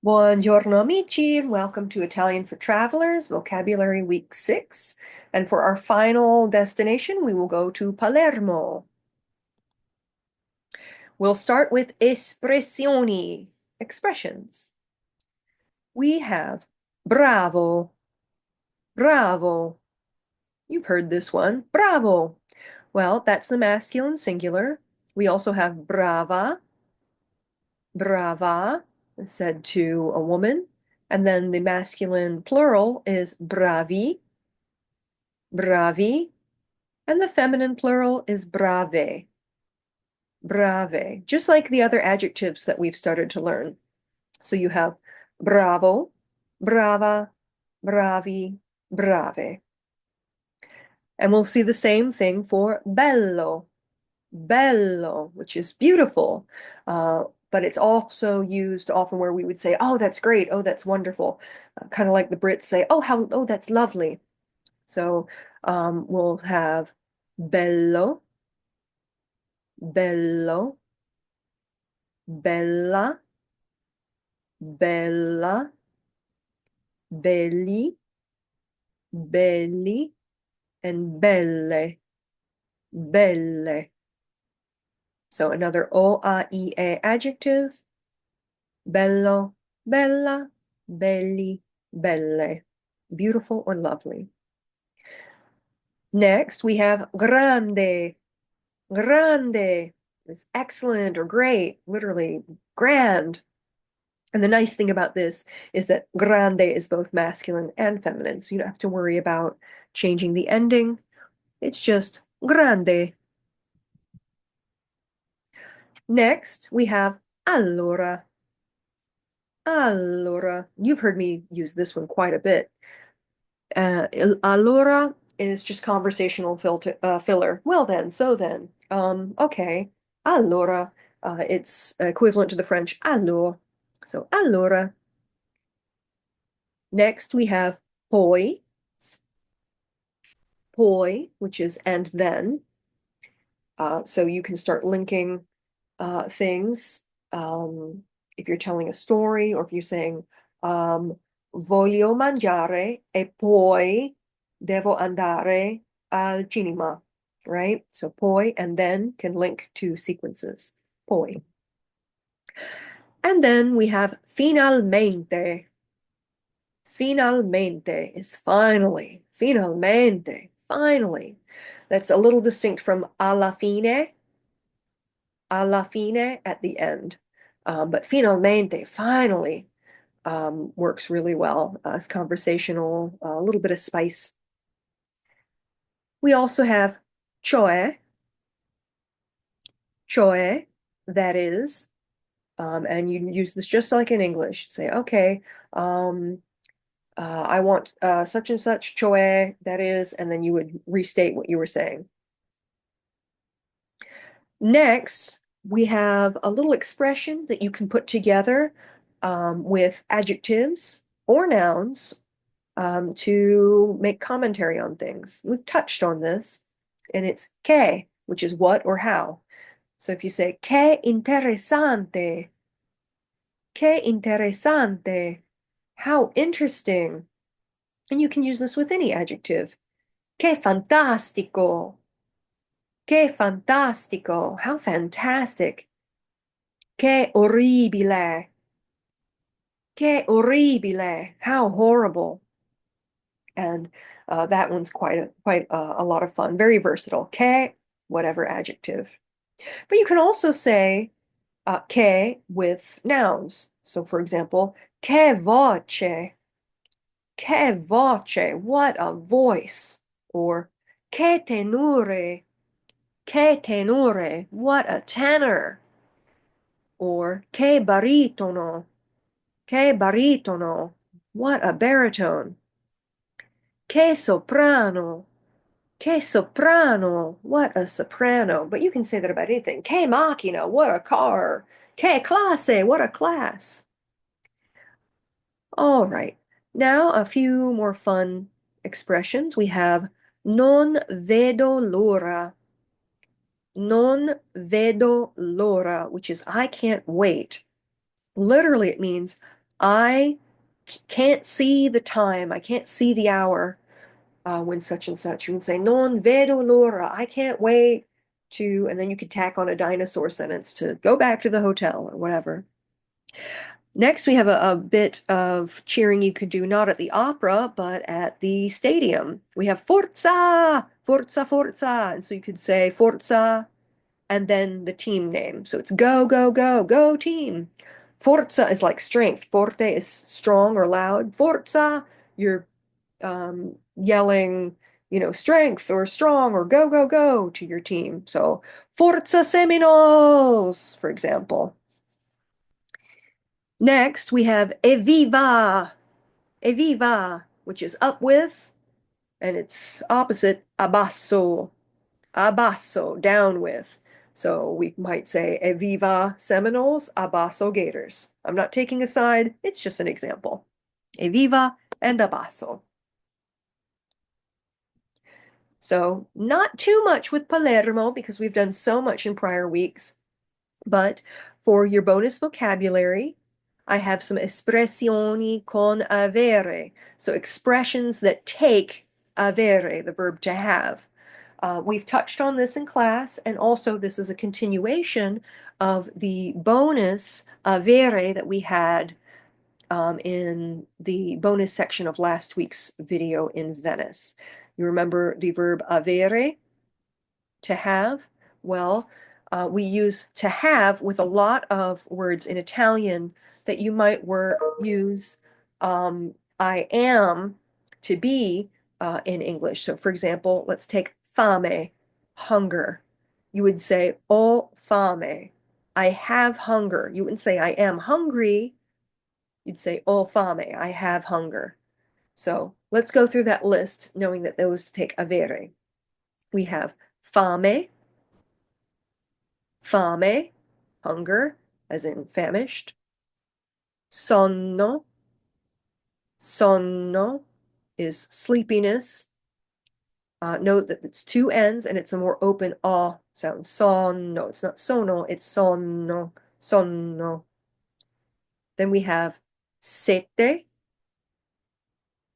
Buongiorno amici, and welcome to Italian for Travelers, Vocabulary Week 6. And for our final destination, we will go to Palermo. We'll start with espressioni, expressions. We have bravo, bravo. You've heard this one, bravo. Well, that's the masculine singular. We also have brava, brava, said to a woman. And then the masculine plural is bravi, bravi, and the feminine plural is brave, brave, just like the other adjectives that we've started to learn. So you have bravo, brava, bravi, brave. And we'll see the same thing for bello, bello, which is beautiful. But it's also used often where we would say, oh, that's great, oh, that's wonderful. Kind of like the Brits say, oh, that's lovely. So we'll have bello, bello, bella, bella, belli, belli, and belle, belle. So another O-A-I-E adjective, bello, bella, belli, belle. Beautiful or lovely. Next, we have grande. Grande is excellent or great, literally grand. And the nice thing about this is that grande is both masculine and feminine, so you don't have to worry about changing the ending. It's just grande. Next, we have allora. Allora. You've heard me use this one quite a bit. Allora is just conversational filler. Well then, so then. Okay. Allora. It's equivalent to the French alors. So allora. Next, we have poi. Poi, which is and then. So you can start linking things if you're telling a story or if you're saying voglio mangiare e poi devo andare al cinema, right? So poi and then can link to sequences. Poi. And then we have finalmente. Finalmente is finally. Finalmente. Finally. That's a little distinct from alla fine at the end. But finalmente, finally, works really well as conversational, a little bit of spice. We also have cioè, cioè, that is, and you use this just like in English. Say, okay, I want such and such, cioè, that is, and then you would restate what you were saying. Next, we have a little expression that you can put together with adjectives or nouns to make commentary on things. We've touched on this, and it's che, which is what or how. So if you say che interessante, how interesting. And you can use this with any adjective. Che fantastico, how fantastic. Che orribile, how horrible. And that one's quite a lot of fun. Very versatile. Che, whatever adjective. But you can also say che with nouns. So, for example, che voce, what a voice. Or che tenore, what a tenor. Or che baritono, what a baritone. Che soprano, che soprano, what a soprano. But you can say that about anything. Che macchina, what a car. Che classe, what a class. All right. Now a few more fun expressions. We have non vedo l'ora. Non vedo l'ora, which is I can't wait. Literally, it means I can't see the time. I can't see the hour when such and such. You can say, non vedo l'ora. I can't wait to, and then you could tack on a dinosaur sentence to go back to the hotel or whatever. Next, we have a bit of cheering you could do not at the opera, but at the stadium. We have Forza, Forza, Forza. And so you could say Forza and then the team name. So it's go, go, go, go team. Forza is like strength. Forte is strong or loud. Forza, you're yelling, strength or strong or go, go, go to your team. So Forza Seminoles, for example. Next, we have Evviva, Evviva, which is up with, and it's opposite abbasso, abbasso, down with. So we might say Evviva Seminoles, abbasso Gators. I'm not taking a side, it's just an example. Evviva and abbasso. So not too much with Palermo because we've done so much in prior weeks. But for your bonus vocabulary, I have some espressioni con avere. So expressions that take avere, the verb to have. We've touched on this in class, and also this is a continuation of the bonus avere that we had in the bonus section of last week's video in Venice. You remember the verb avere, to have? Well, we use to have with a lot of words in Italian that you might use I am to be in English. So, for example, let's take fame, hunger. You would say ho fame. I have hunger. You wouldn't say I am hungry. You'd say ho fame. I have hunger. So let's go through that list, knowing that those take avere. We have fame, fame, hunger, as in famished. Sonno, sonno is sleepiness. Note that it's two N's and it's a more open sound. Sonno, it's not sono, it's sonno, sonno. Then we have sete.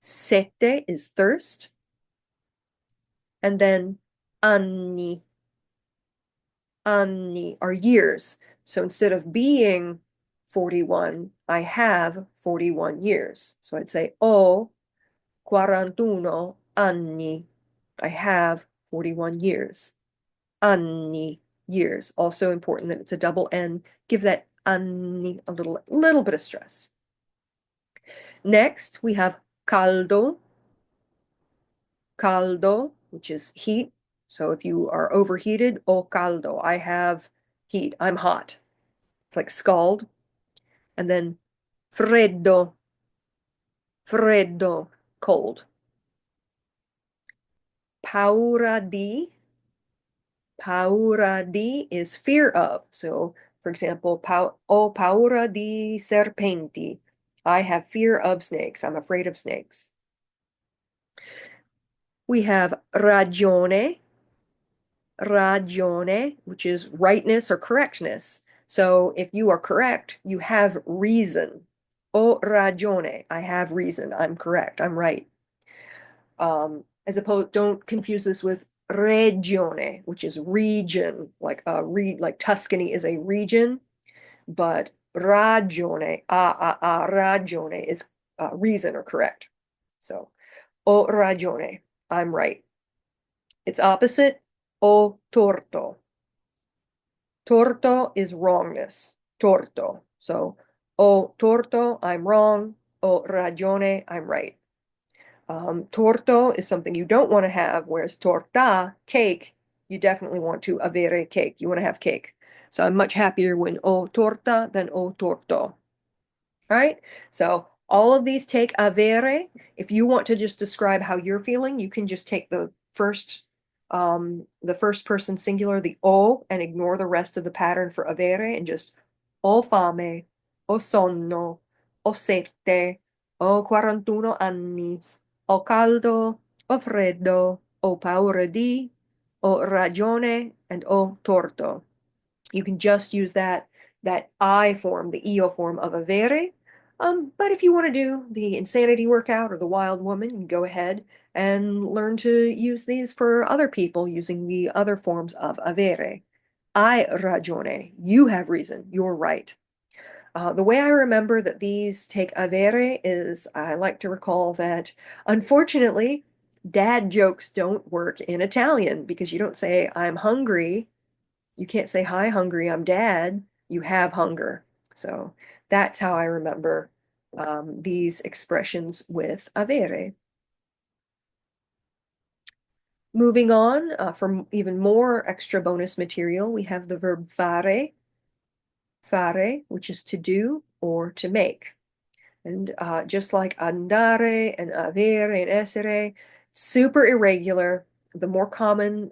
Sete is thirst. And then anni. Anni are years. So instead of being 41, I have 41 years. So I'd say ho 41 anni. I have 41 years. Anni, years. Also important that it's a double N. Give that anni a little bit of stress. Next, we have caldo. Caldo, which is heat. So if you are overheated, ho caldo. I have heat. I'm hot. It's like scald. And then freddo, freddo, cold. Paura di is fear of. So, for example, ho paura di serpenti. I have fear of snakes. I'm afraid of snakes. We have ragione, ragione, which is rightness or correctness. So if you are correct, you have reason. Ho ragione, I have reason. I'm correct. I'm right. As opposed, don't confuse this with regione, which is region, like Tuscany is a region, but ragione, ragione is reason or correct. So, ho ragione, I'm right. Its opposite, ho torto. Torto is wrongness. Torto. So, ho torto, I'm wrong. Ho ragione, I'm right. Torto is something you don't want to have, whereas torta, cake, you definitely want to avere cake. You want to have cake. So I'm much happier when o torta than o torto. All right, so all of these take avere. If you want to just describe how you're feeling, you can just take the first person singular, the o, and ignore the rest of the pattern for avere and just ho fame, ho sonno, ho sette, ho 41 anni, ho caldo, ho freddo, ho paura di, ho ragione, and ho torto. You can just use that I form, the io form of avere, But if you want to do the insanity workout or the wild woman, you go ahead and learn to use these for other people using the other forms of avere. Hai ragione. You have reason. You're right. The way I remember that these take avere is I like to recall that, unfortunately, dad jokes don't work in Italian because you don't say, I'm hungry. You can't say, hi, hungry, I'm dad. You have hunger. So that's how I remember these expressions with avere. Moving on, for even more extra bonus material, we have the verb fare, fare, which is to do or to make. And just like andare and avere and essere, super irregular. The more common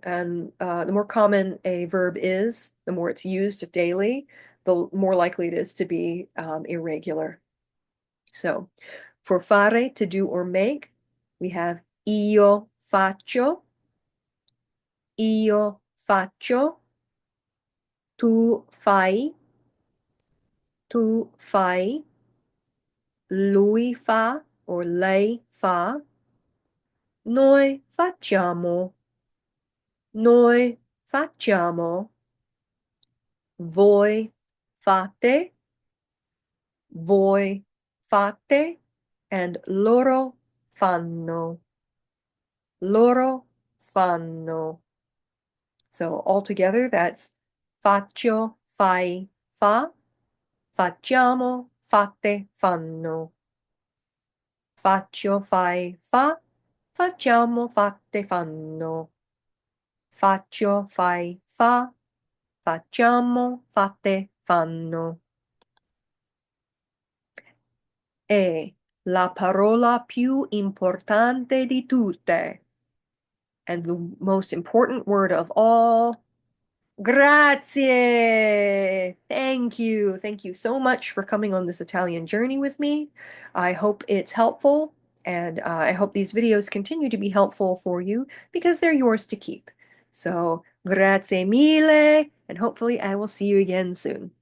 a verb is, the more it's used daily, the more likely it is to be irregular. So for fare, to do or make, we have io faccio, tu fai, tu fai, lui fa or lei fa, noi facciamo, noi facciamo, voi fate, voi fate, and loro fanno, loro fanno. So altogether, that's faccio, fai, fa, facciamo, fate, fanno. Faccio, fai, fa, facciamo, fate, fanno. Faccio, fai, fa, facciamo, fate, fanno. È la parola più importante di tutte. And the most important word of all. Grazie! Thank you. Thank you so much for coming on this Italian journey with me. I hope it's helpful, and I hope these videos continue to be helpful for you because they're yours to keep. So, grazie mille, and hopefully I will see you again soon.